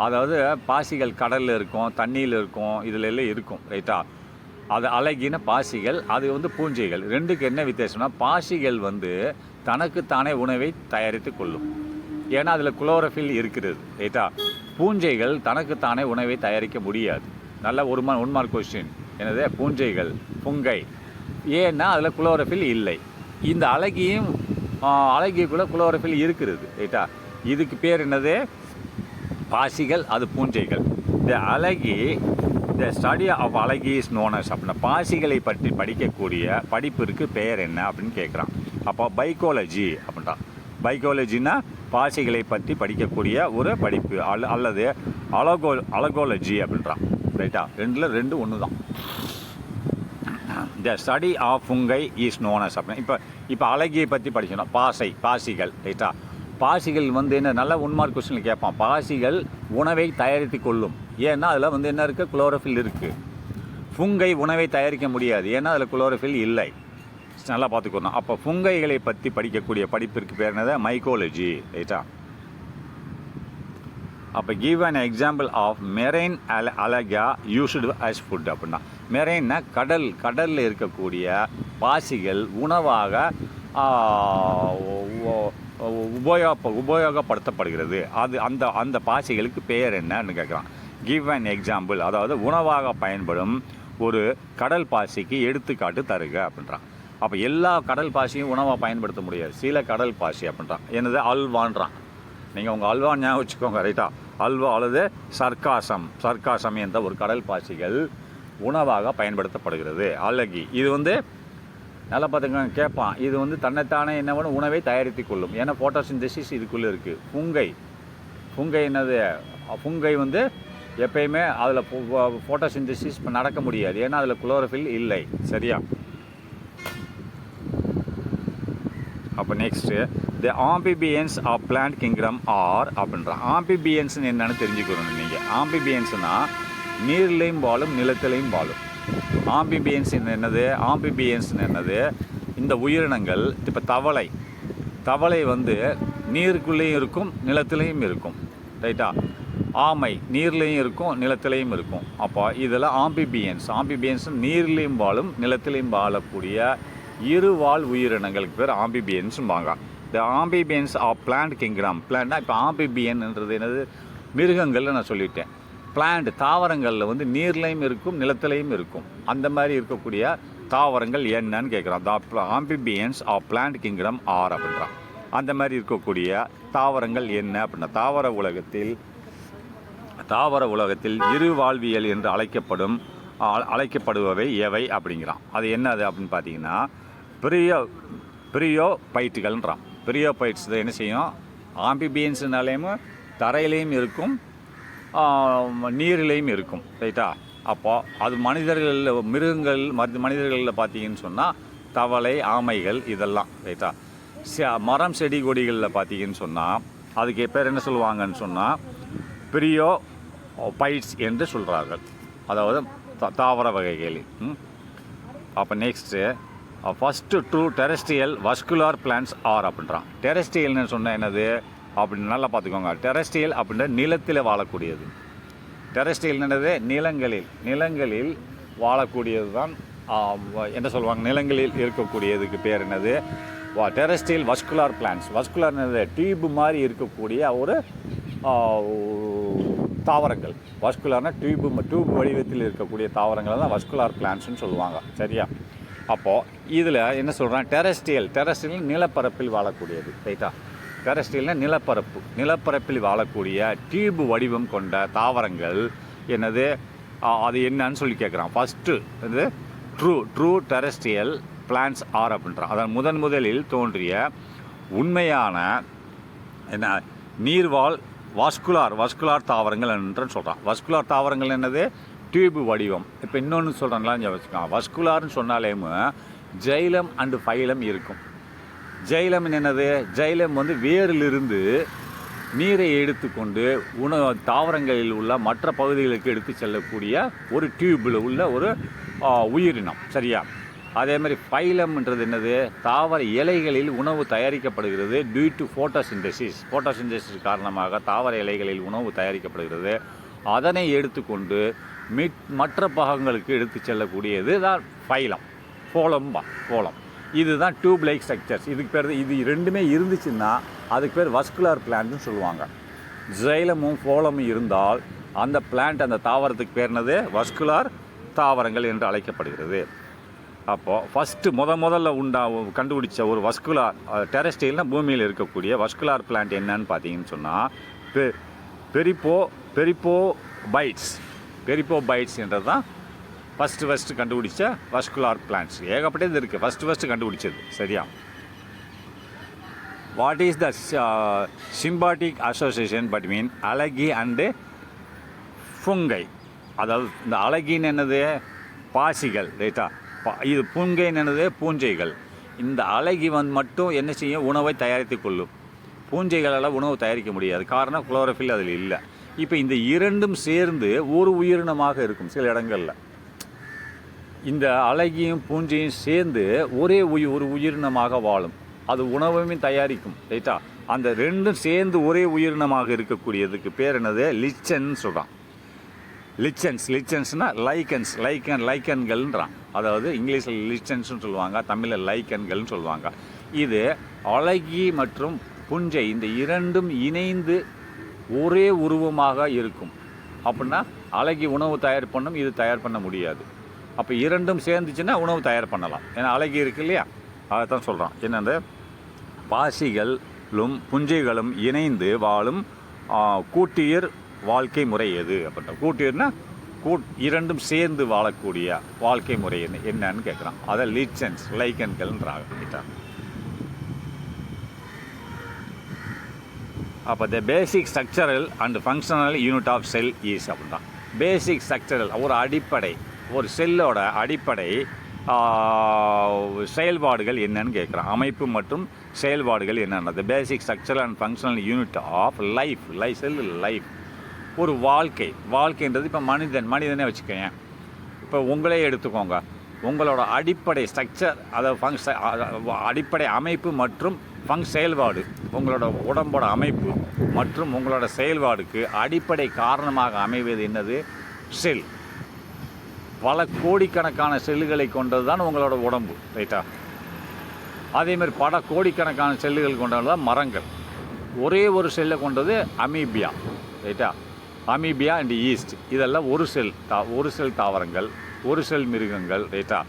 அதாவது பாசிகள் கடலில் இருக்கும், தண்ணியில் இருக்கும், இதில் எல்லாம் இருக்கும் ரைட்டா. அது அலகின பாசிகள், அது வந்து பூஞ்சைகள். 2க்கு என்ன வித்தியாசம்னா, பாசிகள் வந்து தனக்குத்தானே உணவை தயாரித்து கொள்ளும், ஏன்னா அதில் குளோரோஃபில் இருக்கிறது ரைட்டா. பூஞ்சைகள் தனக்குத்தானே உணவை தயாரிக்க முடியாது. நல்ல ஒன் மார்க் கொஸ்டின். என்னது, பூஞ்சைகள் புங்கை, ஏன்னா அதில் குளோரோஃபில் இல்லை. இந்த அலகியும் அழகிக்குள்ளே குளோரோஃபில் இருக்கிறது, ரைட்டா. இதுக்கு பேர் என்னது? பாசிகள், அது பூஞ்சைகள். இந்த அழகி, த ஸ்டடி ஆஃப் அழகி இஸ் நோன் அஸ் அப்படின்னா பாசிகளை பற்றி படிக்கக்கூடிய படிப்பிற்கு பெயர் என்ன அப்படின்னு கேட்குறான். அப்போ பைக்காலஜி அப்படின்றான். பைக்காலஜின்னா பாசிகளை பற்றி படிக்கக்கூடிய ஒரு படிப்பு, அல்லது அலகோலஜி அப்படின்றான், ரைட்டா. ரெண்டில் ரெண்டு ஒன்று தான். The study of fungi is known as அப்படின்னா இப்போ அழகியை பற்றி படிக்கணும். பாசிகள், ரைட்டா. பாசிகள் என்ன நல்ல 1 மார்க் கொஸ்டினில் கேட்பான். பாசிகள் உணவை தயாரித்து கொள்ளும், ஏன்னா அதில் என்ன இருக்குது? குளோரோஃபில் இருக்குது. ஃபுங்கை உணவை தயாரிக்க முடியாது, ஏன்னா அதில் குளோரோஃபில் இல்லை. நல்லா பார்த்துக்கணும். அப்போ ஃபுங்கைகளை பற்றி படிக்கக்கூடிய படிப்பிற்கு பேர் என்னது? மைக்கோலஜி, ரைட்டா. அப்போ give an example of marine alga used as food அப்படின்னா மெரைன்னா கடலில் இருக்கக்கூடிய பாசிகள் உணவாக உபயோகப்படுத்தப்படுகிறது. அது அந்த பாசிகளுக்கு பெயர் என்னன்னு கேட்குறான். கிவ் அன் எக்ஸாம்பிள், அதாவது உணவாக பயன்படும் ஒரு கடல் பாசிக்கு எடுத்துக்காட்டு தருக அப்படின்றான். அப்போ எல்லா கடல் பாசியும் உணவாக பயன்படுத்த முடியாது, சில கடல் பாசி அப்படின்றான். என்னது? அல்வான்றான். நீங்கள் உங்கள் அல்வா ஞாபகம் வச்சுக்கோங்க, ரைட்டா. அல்வா அல்லது சர்க்காசம் என்ற ஒரு கடல் பாசிகள் உணவாக பயன்படுத்தப்படுகிறது. அழகி இது நல்லா பார்த்துக்கோங்க, கேட்பான். இது தன்னைத்தானே என்ன பண்ணும்? உணவை தயாரித்து கொள்ளும், ஏன்னா ஃபோட்டோசிந்தசிஸ் இதுக்குள்ளே இருக்குது. ஃபுங்கை என்னது? ஃபுங்கை எப்பயுமே அதில் ஃபோட்டோசிந்தசிஸ் நடக்க முடியாது, ஏன்னா அதில் குளோரோஃபில் இல்லை, சரியா. அப்போ next the amphibians of plant kingdom are அப்படின்றான். ஆம்பிபியன்ஸ்னு என்னென்னு தெரிஞ்சுக்கணும் நீங்கள். ஆம்பிபியன்ஸ்னால் நீர்லையும் வாழும், நிலத்திலையும் வாழும். ஆம்பிபியன்ஸ் என்னது? ஆம்பிபியன்ஸ்னு என்னது? இந்த உயிரினங்கள் இப்போ தவளை நீருக்குள்ளேயும் இருக்கும், நிலத்திலையும் இருக்கும், ரைட்டா. ஆமை நீர்லேயும் இருக்கும், நிலத்திலையும் இருக்கும். அப்போ இதெல்லாம் ஆம்பிபியன்ஸ் நீர்லேயும் வாழும், நிலத்திலையும் வாழக்கூடிய இருவாழ் உயிரினங்களுக்கு பேர் ஆம்பிபியன்ஸும்பாங்க. த ஆம்பிபியன்ஸ் ஆஃப் பிளான்ட் கிங்டம். பிளான்ட்னா இப்போ ஆம்பிபியன்ன்றது என்னது? மிருகங்கள்னு நான் சொல்லிட்டேன். பிளான்ட் தாவரங்களில் நீர்லையும் இருக்கும், நிலத்திலையும் இருக்கும். அந்த மாதிரி இருக்கக்கூடிய தாவரங்கள் என்னன்னு கேட்குறான். The amphibians of plant kingdom are அப்படின்றான். அந்த மாதிரி இருக்கக்கூடிய தாவரங்கள் என்ன அப்படின்னா தாவர உலகத்தில் இருவாழ்வியல் என்று அழைக்கப்படுபவை எவை அப்படிங்கிறான். அது என்னது அப்படின்னு பார்த்தீங்கன்னா பிரியோபைட்டுகள்ன்றான். பிரியோபைட்ஸ் என்ன செய்யும்? ஆம்பிபியன்ஸ்னாலேயும் தரையிலையும் இருக்கும், நீரிலையும் இருக்கும், ரைட்டா. அப்போ அது மனிதர்களில் பார்த்தீங்கன்னு சொன்னால் தவளை, ஆமைகள் இதெல்லாம், ரைட்டா. மரம் செடி கொடிகளில் பார்த்தீங்கன்னு சொன்னால் அதுக்கு பேர் என்ன சொல்லுவாங்கன்னு சொன்னால் பிரியோபைட்ஸ் என்று சொல்கிறார்கள், அதாவது தாவர வகைகளில். அப்போ next first true terrestrial vascular plants are அப்படின்றான். டெரஸ்ட்ரியல்னு சொன்னால் என்னது அப்படின்னு நல்லா பார்த்துக்கோங்க. டெரஸ்ட்ரியல் அப்படின்ற நிலத்தில் வாழக்கூடியது. டெரஸ்ட்ரியல் என்னது? நிலங்களில் வாழக்கூடியது தான் என்ன சொல்லுவாங்க? நிலங்களில் இருக்கக்கூடியதுக்கு பேர் என்னது? Terrestrial vascular plants. வஸ்குலார் என்னது? டியூப் மாதிரி இருக்கக்கூடிய ஒரு தாவரங்கள். வஸ்குலார்னா டியூப் வடிவத்தில் இருக்கக்கூடிய தாவரங்களை தான் வஸ்குலார் பிளான்ட்ஸ்னு சொல்லுவாங்க, சரியா. அப்போது இதில் என்ன சொல்கிறான்? டெரஸ்ட்ரியல் நிலப்பரப்பில் வாழக்கூடியது, ரைட்டா. டெரஸ்ட்ரியல்னால் நிலப்பரப்பில் வாழக்கூடிய டியூப் வடிவம் கொண்ட தாவரங்கள் என்னது? அது என்னன்னு சொல்லி கேட்குறான். ஃபஸ்ட்டு இது ட்ரூ டெரஸ்ட்ரியல் பிளான்ட்ஸ் ஆர் அப்படின்றான். அதான் முதலில் தோன்றிய உண்மையான என்ன நீர்வாழ் வஸ்குலார் தாவரங்கள் என்று சொல்கிறான். வஸ்குலார் தாவரங்கள் என்னது? டியூப் வடிவம். இப்போ இன்னொன்று சொல்கிறாங்களா வச்சுக்கலாம். வஸ்குலார்னு சொன்னாலேயும் ஜைலம் அண்டு ஃபைலம் இருக்கும். ஜைலம் என்னது? ஜைலம் வேரிலிருந்து நீரை எடுத்துக்கொண்டு தாவரங்களில் உள்ள மற்ற பகுதிகளுக்கு எடுத்து செல்லக்கூடிய ஒரு டியூப்பில் உள்ள ஒரு உயிரினம், சரியா. அதே மாதிரி ஃபைலம்ன்றது என்னது? தாவர இலைகளில் உணவு தயாரிக்கப்படுகிறது டியூ டு ஃபோட்டோசிந்தசிஸ் காரணமாக தாவர இலைகளில் உணவு தயாரிக்கப்படுகிறது. அதனை எடுத்துக்கொண்டு மற்ற பாகங்களுக்கு எடுத்து செல்லக்கூடியது தான் ஃபைலம். ஃபோலம் இதுதான் டியூப் லைக் ஸ்ட்ரக்சர்ஸ். இதுக்கு பேர் இது ரெண்டுமே இருந்துச்சுன்னா அதுக்கு பேர் வஸ்குலார் பிளான்ட்னு சொல்லுவாங்க. ஜைலமும் ஃபோலமும் இருந்தால் அந்த பிளான்ட், அந்த தாவரத்துக்கு பேர் என்னது? வஸ்குலார் தாவரங்கள் என்று அழைக்கப்படுகிறது. அப்போது ஃபஸ்ட்டு முதல்ல கண்டுபிடிச்ச ஒரு வஸ்குலார் டெரஸ்ட்ரியல்னால் பூமியில் இருக்கக்கூடிய வஸ்குலார் பிளான்ட் என்னன்னு பார்த்தீங்கன்னு சொன்னால் பெரிப்போபைட்ஸ் என்றது தான் ஃபஸ்ட்டு கண்டுபிடிச்ச வஸ்குலார் பிளான்ட்ஸ். ஏகப்பட்டது இருக்குது, ஃபஸ்ட்டு கண்டுபிடிச்சது. சரியா? What is the symbiotic association between algae and fungi? அதாவது இந்த அலகின்னு என்னது? பாசிகள், ரைட்டா? இது புங்கைன்னு என்னது? பூஞ்சைகள். இந்த அலகி மட்டும் என்ன செய்யும்? உணவை தயாரித்து கொள்ளும். பூஞ்சைகளால் உணவு தயாரிக்க முடியாது, காரணம் குளோரோஃபில் அதில் இல்லை. இப்போ இந்த இரண்டும் சேர்ந்து ஒரு உயிரினமாக இருக்கும். சில இடங்களில் இந்த அலகியும் பூஞ்சையும் சேர்ந்து ஒரு உயிரினமாக வாழும். அது உணவையும் தயாரிக்கும், ரைட்டா? அந்த ரெண்டும் சேர்ந்து ஒரே உயிரினமாக இருக்கக்கூடியதுக்கு பேர் என்னது? லிச்சன் சொல்கிறான். லிச்சன்ஸ்னால் லைக்கன்கள்ன்றான். அதாவது இங்கிலீஷில் லிச்சன்ஸ்னு சொல்லுவாங்க, தமிழில் லைக்கன்கள்னு சொல்லுவாங்க. இது அலகி மற்றும் புஞ்சை இந்த இரண்டும் இணைந்து ஒரே உருவமாக இருக்கும். அப்படின்னா அலகி உணவு தயார் பண்ணும், இது தயார் பண்ண முடியாது. அப்போ இரண்டும் சேர்ந்துச்சுன்னா உணவு தயார் பண்ணலாம். ஏன்னா அலகி இருக்கு இல்லையா, அதை தான் சொல்கிறான். என்னென்ன பாசிகளும் புஞ்சைகளும் இணைந்து வாழும் கூட்டியர் வாழ்க்கை முறை எது அப்படின்ற. கூட்டியர்னா இரண்டும் சேர்ந்து வாழக்கூடிய வாழ்க்கை முறை என்னன்னு கேட்குறான். அதை லிச்சன்ஸ் லைக்கன்கள்ன்றாங்க. அப்போ the basic structural and functional unit of cell is அப்படின்றான். பேசிக் ஸ்ட்ரக்சரல் ஒரு அடிப்படை, ஒரு செல்லோட அடிப்படை செயல்பாடுகள் என்னன்னு கேட்குறான். அமைப்பு மற்றும் செயல்பாடுகள் என்னென்ன? The basic structural and functional unit of cell life. ஒரு வாழ்க்கைன்றது இப்போ மனிதனே வச்சுக்கோங்க. இப்போ உங்களே எடுத்துக்கோங்க. உங்களோட அடிப்படை ஸ்ட்ரக்சர், அதாவது அடிப்படை அமைப்பு மற்றும் செயல்பாடு, உங்களோட உடம்போட அமைப்பு மற்றும் உங்களோட செயல்பாடுக்கு அடிப்படை காரணமாக அமைவது என்னது? செல். பல கோடிக்கணக்கான செல்லுகளை கொண்டது தான் உங்களோட உடம்பு, ரைட்டா? அதேமாதிரி பல கோடிக்கணக்கான செல்லுகள் கொண்டது தான் மரங்கள். ஒரே ஒரு செல்லை கொண்டது அமீபியா, ரைட்டா? அமீபியா அண்ட் ஈஸ்ட் இதெல்லாம் ஒரு செல் தாவரங்கள், ஒரு செல் மிருகங்கள், ரைட்டா?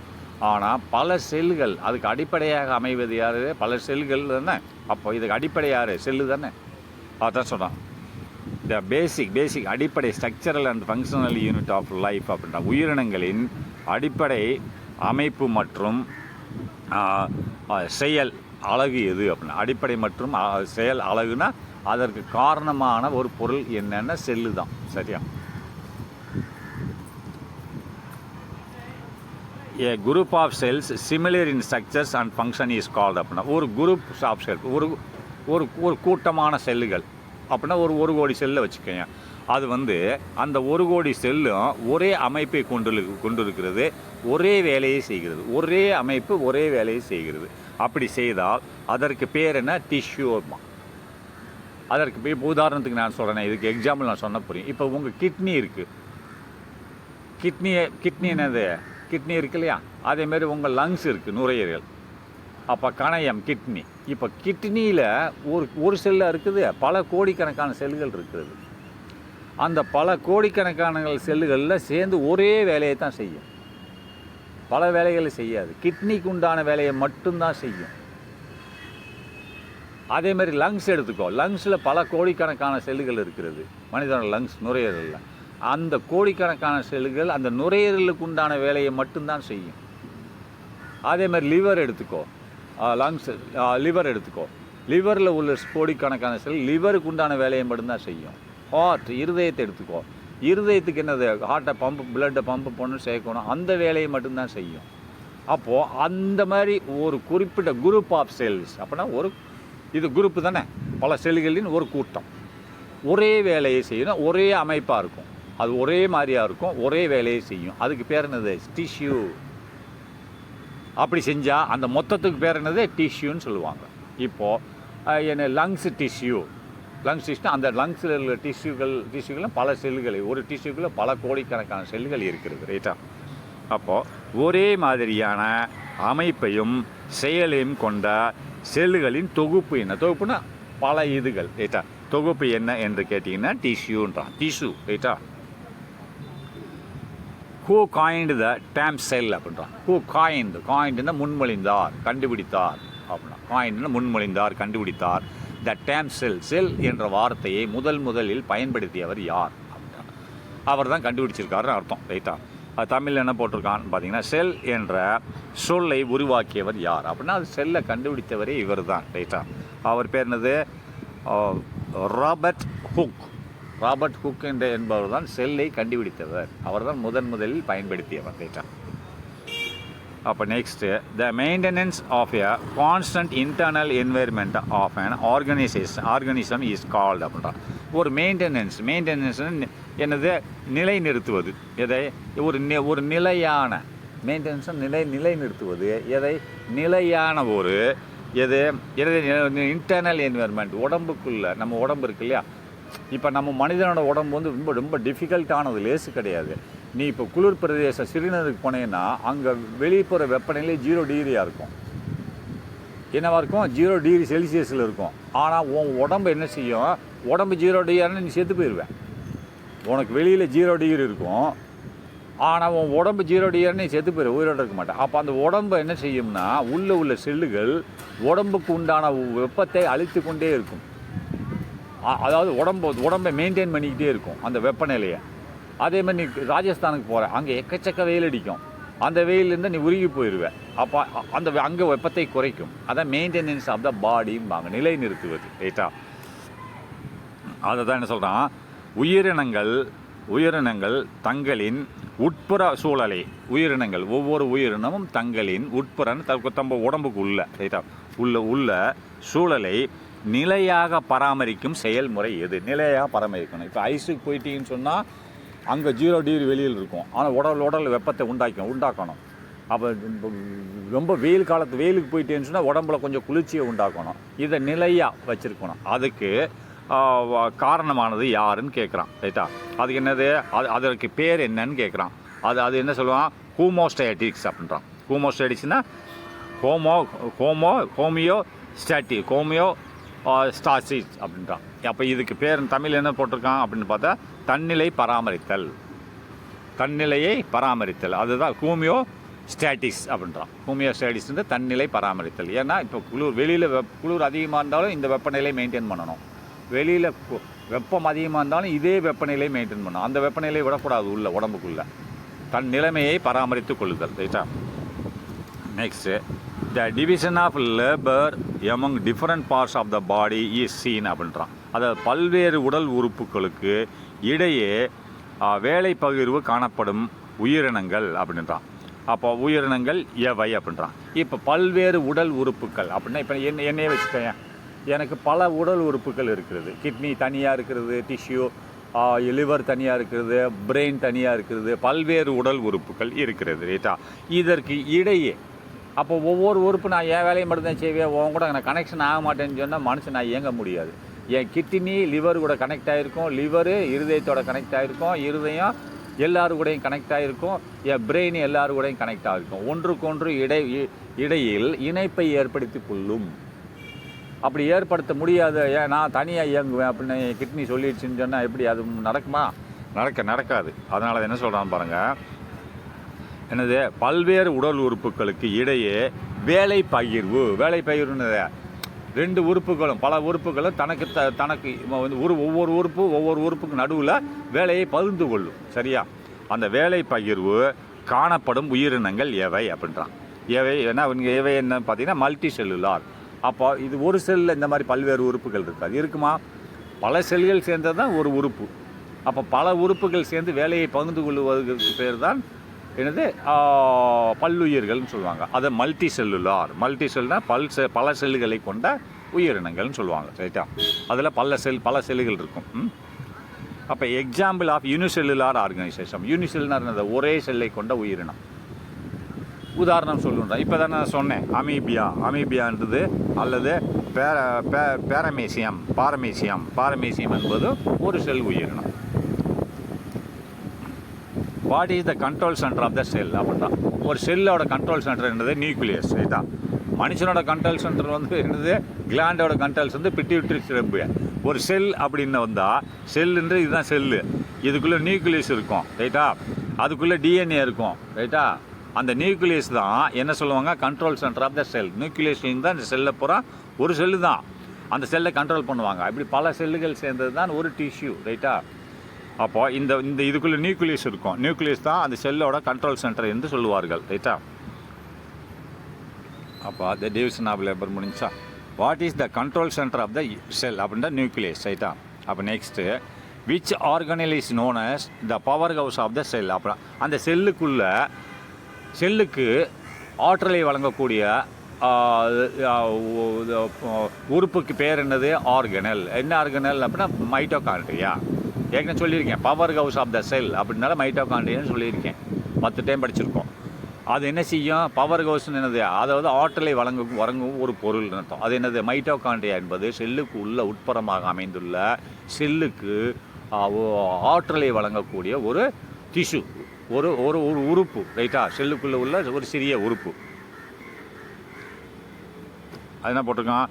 ஆனால் பல செல்கள், அதுக்கு அடிப்படையாக அமைவது யார்? பல செல்கள் தானே. அப்போ இதுக்கு அடிப்படை யார்? செல்லு தானே. அதான் சொன்னான். த பேசிக் அடிப்படை structural and functional unit of life அப்படின்ற உயிரினங்களின் அடிப்படை அமைப்பு மற்றும் செயல் அழகு எது அப்படின்னா, அடிப்படை மற்றும் செயல் அழகுனா அதற்கு காரணமான ஒரு பொருள் என்னென்ன? செல்லு தான். சரியா? A group of cells similar in structures and function is called அப்படின்னா ஒரு குரூப் ஆஃப் செல், ஒரு கூட்டமான செல்லுகள் அப்படின்னா ஒரு கோடி செல்லை வச்சுக்கோங்க. அது அந்த 1 கோடி செல்லும் ஒரே அமைப்பை கொண்டிருக்கிறது, ஒரே வேலையை செய்கிறது. ஒரே அமைப்பு ஒரே வேலையை செய்கிறது. அப்படி செய்தால் அதற்கு பேர் என்ன? டிஷ்யூமா. அதற்கு இப்போ உதாரணத்துக்கு நான் சொல்கிறேன், இதுக்கு எக்ஸாம்பிள் நான் சொன்ன புரியும். இப்போ உங்கள் கிட்னி இருக்குது. கிட்னி என்னது? கிட்னி இருக்கு இல்லையா? அதேமாரி உங்கள் லங்ஸ் இருக்குது, நுரையீரல். அப்போ கணையம் கிட்னி. இப்போ கிட்னியில் ஒரு செல்லாக இருக்குது, பல கோடிக்கணக்கான செல்கள் இருக்கிறது. அந்த பல கோடிக்கணக்கான செல்லுகளில் சேர்ந்து ஒரே வேலையை தான் செய்யும், பல வேலைகளை செய்யாது. கிட்னிக்கு உண்டான வேலையை மட்டும்தான் செய்யும். அதேமாதிரி லங்ஸ் எடுத்துக்கோ. லங்ஸில் பல கோடிக்கணக்கான செல்லுகள் இருக்கிறது, மனிதனோட லங்ஸ் நுரையீரலில். அந்த கோடிக்கணக்கான செல்லுகள் அந்த நுரையீரலுக்கு உண்டான வேலையை மட்டும்தான் செய்யும். அதேமாதிரி லிவர் எடுத்துக்கோ. லிவர் எடுத்துக்கோ. லிவரில் உள்ள கோடிக்கணக்கான செல் லிவருக்கு உண்டான வேலையை மட்டும்தான் செய்யும். ஹார்ட், இருதயத்தை எடுத்துக்கோ. இருதயத்துக்கு என்னது? ஹார்ட்டை பிளட்டை பம்பு பண்ணணும், சேர்க்கணும், அந்த வேலையை மட்டும்தான் செய்யும். அப்போது அந்த மாதிரி ஒரு குறிப்பிட்ட குரூப் ஆஃப் செல்ஸ் அப்படின்னா இது குரூப்பு தானே, பல செல்களின் ஒரு கூட்டம் ஒரே வேலையை செய்யணும், ஒரே அமைப்பாக இருக்கும், அது ஒரே மாதிரியாக இருக்கும், ஒரே வேலையை செய்யும். அதுக்கு பேர் என்னது? டிஷ்யூ. அப்படி செஞ்சால் அந்த மொத்தத்துக்கு பேர் என்னது? டிஷ்யூன்னு சொல்லுவாங்க. இப்போது என்ன லங்ஸ் டிஷ்யூ அந்த லங்ஸில் உள்ள டிஷ்யூகளும் பல செல்கள், ஒரு டிஷ்யூக்குள்ளே பல கோடிக்கணக்கான செல்கள் இருக்கிறது, ரைட்டா? அப்போது ஒரே மாதிரியான அமைப்பையும் செயலையும் கொண்ட செல்லுகளின் தொகுப்பு என்ன? தொகுப்புனா பல இதுகள், ரைட்டா? தொகுப்பு என்ன என்று கேட்டிங்கன்னா டிஷ்யூன்றான். டிஷ்யூ, ரைட்டா? ஹூ காயின்டு த டேம் செல் அப்படின்றான். ஹூ காயின்டுன்னா முன்மொழிந்தார், கண்டுபிடித்தார் அப்படின்னா. காயின்டுன்னா முன்மொழிந்தார், கண்டுபிடித்தார். த டேம் செல் என்ற வார்த்தையை முதலில் பயன்படுத்தியவர் யார் அப்படின்னா அவர் தான் கண்டுபிடிச்சிருக்காருன்னு அர்த்தம். ரைட்டா? அது தமிழில் என்ன போட்டிருக்கான்னு பார்த்தீங்கன்னா, செல் என்ற சொல்லை உருவாக்கியவர் யார் அப்படின்னா அது செல்லை கண்டுபிடித்தவரே இவர் தான். ரைட்டா? அவர் பேர் என்னது? Robert hook. ராபர்ட் ஹுக் என்பவர் தான் செல்லை கண்டுபிடித்தவர். அவர் தான் முதலில் பயன்படுத்தியவர். ரைட்டா? அப்போ next, the maintenance of a constant internal environment of an organism is called அப்படின்றான். ஒரு மெயின்டெனன்ஸ் என்னது? நிலைநிறுத்துவது. எதை? ஒரு நிலையான மெயின்டெனன்ஸ் நிலைநிறுத்துவது. எதை? நிலையான ஒரு இன்டர்னல் என்வைர்மெண்ட், உடம்புக்குள்ளே. நம்ம உடம்பு இருக்கு இல்லையா? இப்போ நம்ம மனிதனோட உடம்பு வந்து ரொம்ப ரொம்ப டிஃபிகல்ட்டானது, லேசு கிடையாது. நீ இப்போ குளிர் பிரதேசம் ஸ்ரீநகருக்கு போனேன்னா அங்கே வெளிப்புற வெப்பநிலை 0 டிகிரியாக இருக்கும். என்னவாக இருக்கும்? 0 டிகிரி செல்சியஸில் இருக்கும். ஆனால் உன் உடம்பு என்ன செய்யும்? உடம்பு 0 டிகிரின்னு நீ செத்து போயிடுவேன். உனக்கு வெளியில் 0 டிகிரி இருக்கும், ஆனால் உன் உடம்பு 0 டிகிரின்னு நீ செத்து போயிடுவேன், உயிரோடு இருக்க மாட்டேன். அப்போ அந்த உடம்பு என்ன செய்யும்னா உள்ள செல்லுகள் உடம்புக்கு உண்டான வெப்பத்தை அழித்து கொண்டே இருக்கும். அதாவது உடம்பை மெயின்டைன் பண்ணிக்கிட்டே இருக்கும் அந்த வெப்பநிலையை. அதே மாதிரி நீ ராஜஸ்தானுக்கு போகிற, அங்கே எக்கச்சக்க வெயில் அடிக்கும். அந்த வெயிலேருந்து நீ உருகி போயிடுவேன். அப்போ அங்கே வெப்பத்தை குறைக்கும். அதான் மெயின்டெனன்ஸ் ஆஃப் த பாடிம்பாங்க, நிலை நிறுத்துவது. ரைட்டா? அதை தான் என்ன சொல்கிறான், உயிரினங்கள் தங்களின் உட்புற சூழலை, ஒவ்வொரு உயிரினமும் தங்களின் தம்ப உடம்புக்கு உள்ள, ரைட்டா, உள்ள சூழலை நிலையாக பராமரிக்கும் செயல்முறை எது? நிலையாக பராமரிக்கணும். இப்போ ஐஸுக்கு போயிட்டீங்கன்னு சொன்னால் அங்கே 0 டிகிரி வெளியில் இருக்கும், ஆனால் உடல் வெப்பத்தை உண்டாக்கணும். அப்போ ரொம்ப வெயிலுக்கு போயிட்டேன்னு சொன்னால் உடம்புல கொஞ்சம் குளிர்ச்சியை உண்டாக்கணும். இதை நிலையாக வச்சுருக்கணும். அதுக்கு காரணமானது யாருன்னு கேட்குறான். ரைட்டா? அதுக்கு என்னது? அதற்கு பேர் என்னன்னு கேட்குறான். அது என்ன சொல்லுவான்? ஹோமோஸ்டாட்டிக்ஸ் அப்படின்றான். ஹோமோஸ்டாட்டிக்ஸ்னால் ஹோமியோஸ்டாசிஸ் அப்படின்றான். அப்போ இதுக்கு பேர் தமிழ் என்ன போட்டிருக்கான் அப்படின்னு பார்த்தா தன்னிலையை பராமரித்தல். அதுதான் ஹோமியோஸ்டாட்டிக்ஸ் அப்படின்றான். ஹோமியோஸ்டாட்டிக்ஸ் தன்னிலை பராமரித்தல். ஏன்னா இப்போ வெளியில் குளிர் அதிகமாக இருந்தாலும் இந்த வெப்பநிலை மெயின்டைன் பண்ணணும், வெளியில் வெப்பம் அதிகமாக இருந்தாலும் இதே வெப்பநிலை மெயின்டைன் பண்ணணும். அந்த வெப்பநிலையை விடக்கூடாது உடம்புக்குள்ளே. தன் நிலைமையை பராமரித்து கொள்ளுதல். ரைட்டா? Next, the division of labour among different parts of the body is seen அப்படின்றான். அதாவது பல்வேறு உடல் உறுப்புகளுக்கு இடையே வேலை பகிர்வு காணப்படும் உயிரினங்கள் அப்படின்றான். அப்போ உயிரினங்கள் எவை அப்படின்றான். இப்போ பல்வேறு உடல் உறுப்புகள் அப்படின்னா இப்போ என்னையே வச்சுக்கேன், எனக்கு பல உடல் உறுப்புகள் இருக்கிறது. கிட்னி தனியாக இருக்கிறது, டிஷ்யூ லிவர் தனியாக இருக்கிறது, பிரெயின் தனியாக இருக்கிறது, பல்வேறு உடல் உறுப்புகள் இருக்கிறது. ரைட்டா? இதற்கு இடையே அப்போ ஒவ்வொரு உறுப்பு நான் என் வேலையை மட்டும்தான் செய்வேன், உன் கூட நான் கனெக்ஷன் ஆக மாட்டேன்னு சொன்னால் மனுஷன் நான் இயங்க முடியாது. என் கிட்னி லிவர் கூட கனெக்ட் ஆகிருக்கும், லிவரு இருதயத்தோட கனெக்ட் ஆகிருக்கும், இருதயம் எல்லாரு கூடயும் கனெக்ட் ஆகிருக்கும், என் பிரெயின் எல்லாரு கூடயும் கனெக்ட் ஆகிருக்கும். ஒன்றுக்கொன்று இடையில் இணைப்பை ஏற்படுத்தி கொள்ளும். அப்படி ஏற்படுத்த முடியாது, ஏன் நான் தனியாக இயங்குவேன் அப்படின்னு கிட்னி சொல்லிடுச்சுன்னு சொன்னால் எப்படி அது நடக்குமா? நடக்காது. அதனால் என்ன சொல்கிறான்னு பாருங்கள். என்னது? பல்வேறு உடல் உறுப்புகளுக்கு இடையே வேலை பகிர்வுன்னு 2 உறுப்புகளும் பல உறுப்புகளும் தனக்கு ஒவ்வொரு உறுப்புக்கு நடுவில் வேலையை பகிர்ந்து கொள்ளும். சரியா? அந்த வேலை பகிர்வு காணப்படும் உயிரினங்கள் எவை அப்படின்றான். எவை என்ன பார்த்தீங்கன்னா மல்டி செல்லுலார். அப்போ இது ஒரு செல்லில் இந்த மாதிரி பல்வேறு உறுப்புகள் இருக்காது, இருக்குமா? பல செல்கள் சேர்ந்தது தான் ஒரு உறுப்பு. அப்போ பல உறுப்புகள் சேர்ந்து வேலையை பகிர்ந்து கொள்வதற்கு பேர் தான் என்னது? பல்லுயிர்கள்னு சொல்லுவாங்க. அதை மல்டி செல்லுனால் பல செல்லுகளை கொண்ட உயிரினங்கள்னு சொல்லுவாங்க. ரைட்டா? அதில் பல செல்லுகள் இருக்கும். அப்போ example of unicellular organisation. Unicellular ஒரே செல்லை கொண்ட உயிரினம். உதாரணம் சொல்லுன்றேன். இப்போ தான் நான் சொன்னேன், அமீபியான்றது அல்லது பாரமேசியம் என்பது ஒரு செல் உயிரினம். What is the control centre of the cell அப்படின்னா ஒரு செல்லோட கண்ட்ரோல் சென்டர் என்னது? நியூக்ளியஸ். இதுதான் மனுஷனோட கண்ட்ரோல் சென்டர் என்னது? கிளாண்டோட கண்ட்ரோல்ஸ் பிட்யூட்டரி செம்பு. ஒரு செல் அப்படின்னு வந்தால் செல்லுன்றது இதுதான் செல்லு. இதுக்குள்ளே நியூக்ளியஸ் இருக்கும் ரைட்டா, அதுக்குள்ளே டிஎன்ஏ இருக்கும் ரைட்டா. அந்த நியூக்ளியஸ் தான் என்ன சொல்லுவாங்க, கண்ட்ரோல் சென்டர் ஆஃப் த செல். நியூக்ளியஸ்லேருந்து தான் இந்த செல்லை பூரா, ஒரு செல்லு தான் அந்த செல்லை கண்ட்ரோல் பண்ணுவாங்க. இப்படி பல செல்லுகள் சேர்ந்தது தான் ஒரு டிஷ்யூ ரைட்டா. அப்போ இந்த இந்த இதுக்குள்ளே நியூக்ளியஸ் இருக்கும். நியூக்ளியஸ் தான் அந்த செல்லோட கண்ட்ரோல் சென்டர் என்று சொல்லுவார்கள் ரைட்டா. அப்போ த டிவிஷன் ஆஃப் லேபர் முடிஞ்சா. What is the control centre of the cell அப்படின்ற நியூக்ளியஸ் ரைட்டா. அப்போ next which organelle is known as the power house of the cell. அப்புறம் அந்த செல்லுக்கு ஆற்றலை வழங்கக்கூடிய உறுப்புக்கு பேர் என்னது, ஆர்கனல். என்ன ஆர்கனல் அப்படின்னா மைட்டோகாண்ட்ரியா. ஏற்கனவே சொல்லியிருக்கேன், பவர் ஹவுஸ் ஆஃப் த செல் அப்படின்னால மைட்டோகாண்ட்ரியான்னு சொல்லியிருக்கேன், 10 டைம் படிச்சிருக்கோம். அது என்ன செய்யும், பவர் ஹவுஸ்னு என்னது, அதாவது ஆற்றலை வழங்கும் ஒரு பொருள் அர்த்தம். அது என்னது, மைட்டோகாண்ட்ரியா என்பது செல்லுக்கு உள்ள உட்புறமாக அமைந்துள்ள செல்லுக்கு ஆற்றலை வழங்கக்கூடிய ஒரு டிஷ்யூ, ஒரு ஒரு ஒரு உறுப்பு ரைட்டா. செல்லுக்குள்ளே உள்ள ஒரு சிறிய உறுப்பு. அது என்ன போட்டிருக்கான்,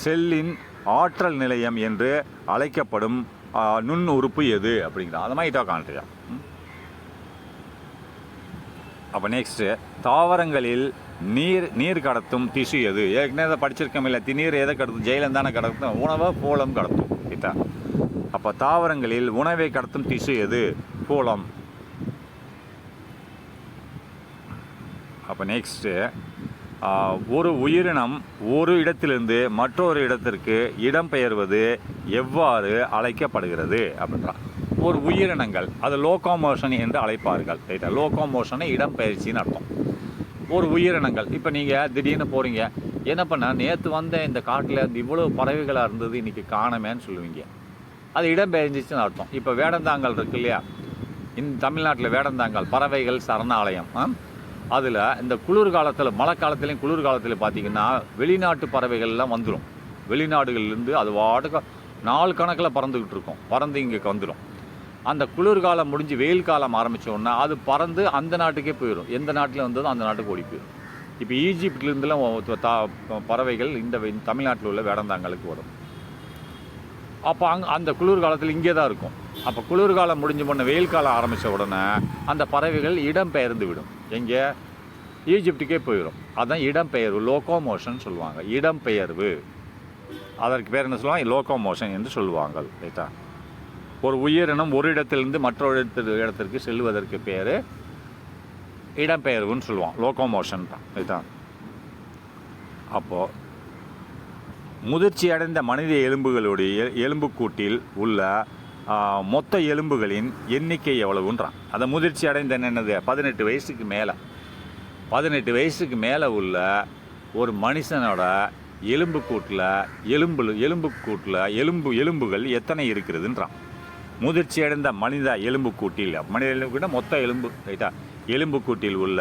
செல்லின் ஆற்றல் நிலையம் என்று அழைக்கப்படும் நுண் உறுப்பு எது அப்படிங்கிறான், அது மைட்டோகாண்ட்ரியா. அப்போ நெக்ஸ்ட்டு தாவரங்களில் நீர் கடத்தும் திசு எது. ஏற்கனவே அதை படிச்சிருக்கோம் இல்லை, நீர் எதை கடத்தும், ஜெயிலம் தானே கடத்தும், உணவை போலம் கடத்தும் ரைட்டா. அப்போ தாவரங்களில் உணவை கடத்தும் திசு எது, போலம். அப்போ நெக்ஸ்ட்டு ஒரு உயிரினம் ஒரு இடத்திலிருந்து மற்றொரு இடத்திற்கு இடம்பெயர்வது எவ்வாறு அழைக்கப்படுகிறது அப்படின்றான். ஒரு உயிரினங்கள் அது லோகோமோஷன் என்று அழைப்பார்கள் ரைட்டா. லோகோமோஷனை இடம்பெயர்ச்சின்னு அர்த்தம். ஒரு உயிரினங்கள், இப்போ நீங்கள் திடீர்னு போகிறீங்க, என்ன பண்ண நேற்று வந்த இந்த காட்டில் இவ்வளோ பறவைகளாக இருந்தது இன்றைக்கி காணமேன்னு சொல்லுவீங்க, அது இடம்பெயர்ந்துச்சுன்னு அர்த்தம். இப்போ வேடந்தாங்கல் இருக்கு இல்லையா, இந்த தமிழ்நாட்டில் வேடந்தாங்கல் பறவைகள் சரணாலயம். அதில் இந்த குளிர்காலத்தில், மழை காலத்துலேயும் குளிர்காலத்தில் பார்த்திங்கன்னா வெளிநாட்டு பறவைகள்லாம் வந்துடும். வெளிநாடுகள்லேருந்து அது வாட்டுக்கு நாள் கணக்கில் பறந்துக்கிட்டு இருக்கும், பறந்து இங்கே வந்துடும். அந்த குளிர்காலம் முடிஞ்சு வெயில் காலம் ஆரம்பித்தோன்னா அது பறந்து அந்த நாட்டுக்கே போயிடும். எந்த நாட்டில் வந்ததோ அந்த நாட்டுக்கு ஓடி போயிடும். இப்போ ஈஜிப்ட்லேருந்துலாம் பறவைகள் இந்த தமிழ்நாட்டில் உள்ள வேடந்தாங்களுக்கு வரும். அப்போ அந்த குளிர்காலத்தில் இங்கே தான் இருக்கும். அப்போ குளிர்காலம் முடிஞ்ச உடனே வெயில் காலம் ஆரம்பித்த உடனே அந்த பறவைகள் இடம்பெயர்ந்து விடும். எங்கே, ஈஜிப்டுக்கே போயிடும். அதுதான் இடம்பெயர்வு, லோகோமோஷன் சொல்லுவாங்க. இடம்பெயர்வு, அதற்கு பேர் என்ன சொல்லுவாங்க, லோகோமோஷன் என்று சொல்லுவாங்க ரைட்டா. ஒரு உயிரினம் ஒரு இடத்திலிருந்து மற்றொரு இடத்திற்கு செல்வதற்கு பேர் இடம்பெயர்வுன்னு சொல்லுவான், லோகோமோஷன் தான் ரைட்டா. அப்போது முதிர்ச்சி அடைந்த மனித எலும்புகளுடைய எலும்புக்கூட்டில் உள்ள மொத்த எலும்புகளின் எண்ணிக்கை எவ்வளவுன்றான். அதை முதிர்ச்சி அடைந்த என்னது, 18 வயசுக்கு மேலே, 18 வயசுக்கு மேலே உள்ள ஒரு மனுஷனோட எலும்புக்கூட்டில் எலும்புகள் எத்தனை இருக்கிறதுன்றான். முதிர்ச்சி அடைந்த மனித எலும்புக்கூட்டில், மனித எலும்புக்கூட்ட மொத்த எலும்பு ரைட்டா, எலும்புக்கூட்டில் உள்ள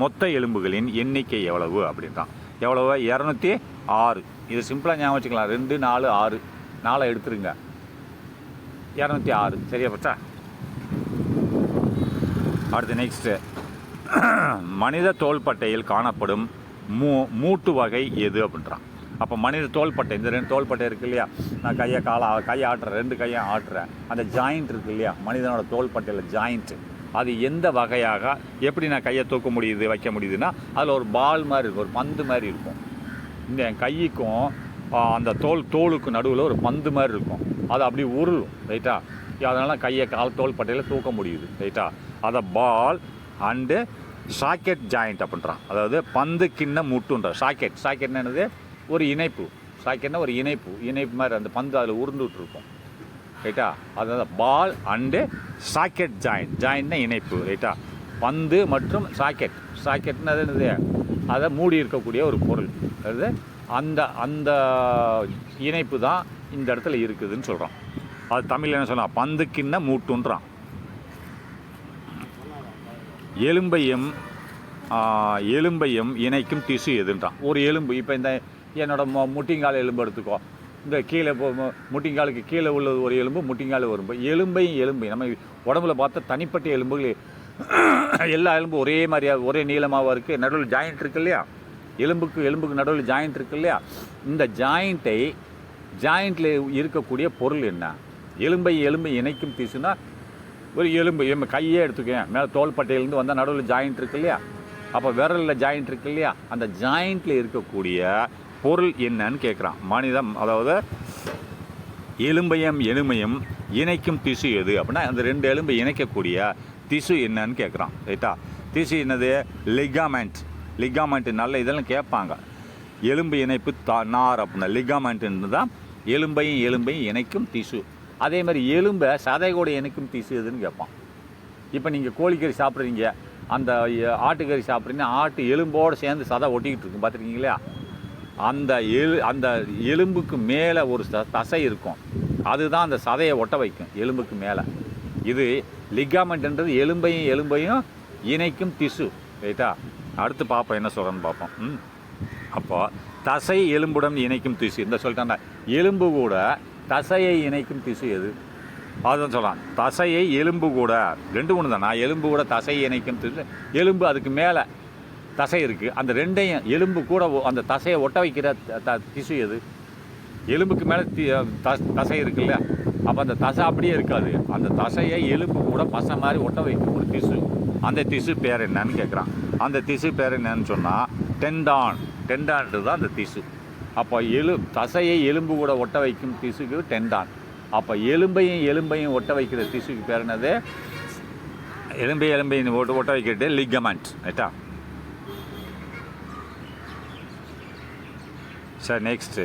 மொத்த எலும்புகளின் எண்ணிக்கை எவ்வளவு அப்படின்றான். எவ்வளவு, 206. இது சிம்பிளாக ஞாபகம் வச்சுக்கலாம், 2 4 6, 4 எடுத்துருங்க, 206 சரியா பச்சா. அடுத்து நெக்ஸ்ட்டு, மனித தோள்பட்டையில் காணப்படும் மூட்டு வகை எது அப்படின்றான். அப்போ மனித தோள்பட்டை, இந்த 2 தோள்பட்டை இருக்குது இல்லையா, நான் கையை ஆட்டுறேன், 2 கையை ஆட்டுறேன், அந்த ஜாயிண்ட் இருக்குது இல்லையா, மனிதனோட தோள்பட்டையில் ஜாயிண்ட்டு, அது எந்த வகையாக எப்படி நான் கையை தூக்க முடியுது, வைக்க முடியுதுன்னா, அதில் ஒரு பால் மாதிரி இருக்கும், ஒரு பந்து மாதிரி இருக்கும். இந்த என் கைக்கும் அந்த தோலுக்கு நடுவில் ஒரு பந்து மாதிரி இருக்கும், அது அப்படி உருளும் ரைட்டா. அதனால் கையை தோள்பட்டையில் தூக்க முடியுது ரைட்டா. அதை பால் அண்டு சாக்கெட் ஜாயிண்ட் அப்படின்றான். அதாவது பந்து கிண்ண மூட்டுன்ற சாக்கெட்னா என்னது, ஒரு இணைப்பு. சாக்கெட்னா ஒரு இணைப்பு மாதிரி அந்த பந்து அதில் உருண்டுட்டு இருக்கும் ரைட்டா. அதாவது பால் அண்டு சாக்கெட் ஜாயிண்ட்னா இணைப்பு ரைட்டா. பந்து மற்றும் சாக்கெட்னா அது என்னது, அதை மூடி இருக்கக்கூடிய ஒரு பொருள். அதாவது அந்த இணைப்பு தான் இந்த இடத்துல இருக்குதுன்னு சொல்கிறான். அது தமிழில் என்ன சொல்லலாம், பந்து கிண்ண மூட்டுன்றான். எலும்பையும் இணைக்கும் திசு எதுன்றான். ஒரு எலும்பு, இப்போ இந்த என்னோட முட்டிங்கால் எலும்பு எடுத்துக்கோ, இந்த கீழே முட்டிங்காலுக்கு கீழே உள்ளது ஒரு எலும்பு, முட்டிங்கால் வரும். எலும்பையும் நம்ம உடம்புல பார்த்தா தனிப்பட்ட எலும்புகள் எல்லா எலும்பும் ஒரே மாதிரியாக ஒரே நீளமாக இருக்குது. நடுவில் ஜாயிண்ட் இருக்கு இல்லையா, எலும்புக்கு நடுவில் ஜாயிண்ட் இருக்கு இல்லையா. இந்த ஜாயிண்டில் இருக்கக்கூடிய பொருள் என்ன, எலும்பை எலும்பை இணைக்கும் திசுனா ஒரு எலும்பு கையே எடுத்துக்கேன், மேலே தோள்பட்டையிலேருந்து வந்தால் நடுவில் ஜாயிண்ட் இருக்கு இல்லையா, அப்போ விரலில் ஜாயிண்ட் இருக்கு இல்லையா, அந்த ஜாயிண்ட்டில் இருக்கக்கூடிய பொருள் என்னன்னு கேட்குறான் மனிதம். அதாவது எலும்பையும் எலும்பையும் இணைக்கும் திசு எது அப்படின்னா அந்த 2 எலும்பை இணைக்கக்கூடிய திசு என்னன்னு கேட்குறான். ரைட்டா? திசு என்னது? லிகாமெண்ட் நல்ல இதெல்லாம் கேட்பாங்க. எலும்பு இணைப்பு நார் அப்படின்னா லிகாமெண்ட்னு தான் எலும்பையும் இணைக்கும் திசு. அதே மாதிரி எலும்பை சதை கூட இணைக்கும் திசு எதுன்னு கேட்பான். இப்போ நீங்கள் கோழிக்கறி சாப்பிட்றீங்க, அந்த ஆட்டுக்கறி சாப்பிட்றீங்கன்னா ஆட்டு எலும்போடு சேர்ந்து சதை ஒட்டிக்கிட்டு இருக்கும், பார்த்துருக்கீங்களா? அந்த எலும்புக்கு மேலே ஒரு தசை இருக்கும், அதுதான் அந்த சதையை ஒட்ட வைக்கும் எலும்புக்கு மேலே. இது லிகாமெண்ட்ன்றது எலும்பையும் இணைக்கும் திசு. ரைட்டா? அடுத்து பார்ப்போம் என்ன சொல்கிறேன்னு பார்ப்போம். அப்போ தசை எலும்புடன் இணைக்கும் திசு இந்த சொல்லிட்டாங்க. எலும்பு கூட தசையை இணைக்கும் திசு எது? அதுதான் சொல்லலாம். தசையை எலும்பு கூட 2 ஒன்று தான். எலும்பு கூட தசையை இணைக்கும் திசு. எலும்பு அதுக்கு மேலே தசை இருக்குது, அந்த 2ஐயும் எலும்பு கூட அந்த தசையை ஒட்ட வைக்கிற திசு எது? எலும்புக்கு மேலே தசை இருக்குல்ல, அப்போ அந்த தசை அப்படியே இருக்காது, அந்த தசையை எலும்பு கூட பசை மாதிரி ஒட்ட வைக்கும் ஒரு திசு. அந்த திசு பேர் என்னன்னு கேட்குறான். அந்த திசு பேர் என்னன்னு சொன்னால் டெண்டான்றது தான் அந்த திசு. அப்போ தசையை எலும்பு கூட ஒட்ட வைக்கும் திசுக்கு டெண்டான். அப்போ எலும்பையும் ஒட்ட வைக்கிற திசுக்கு பேர் என்னது? எலும்பையும் ஒட்ட வைக்கிறது லிகமெண்ட். ரைட்டா? சரி, நெக்ஸ்ட்டு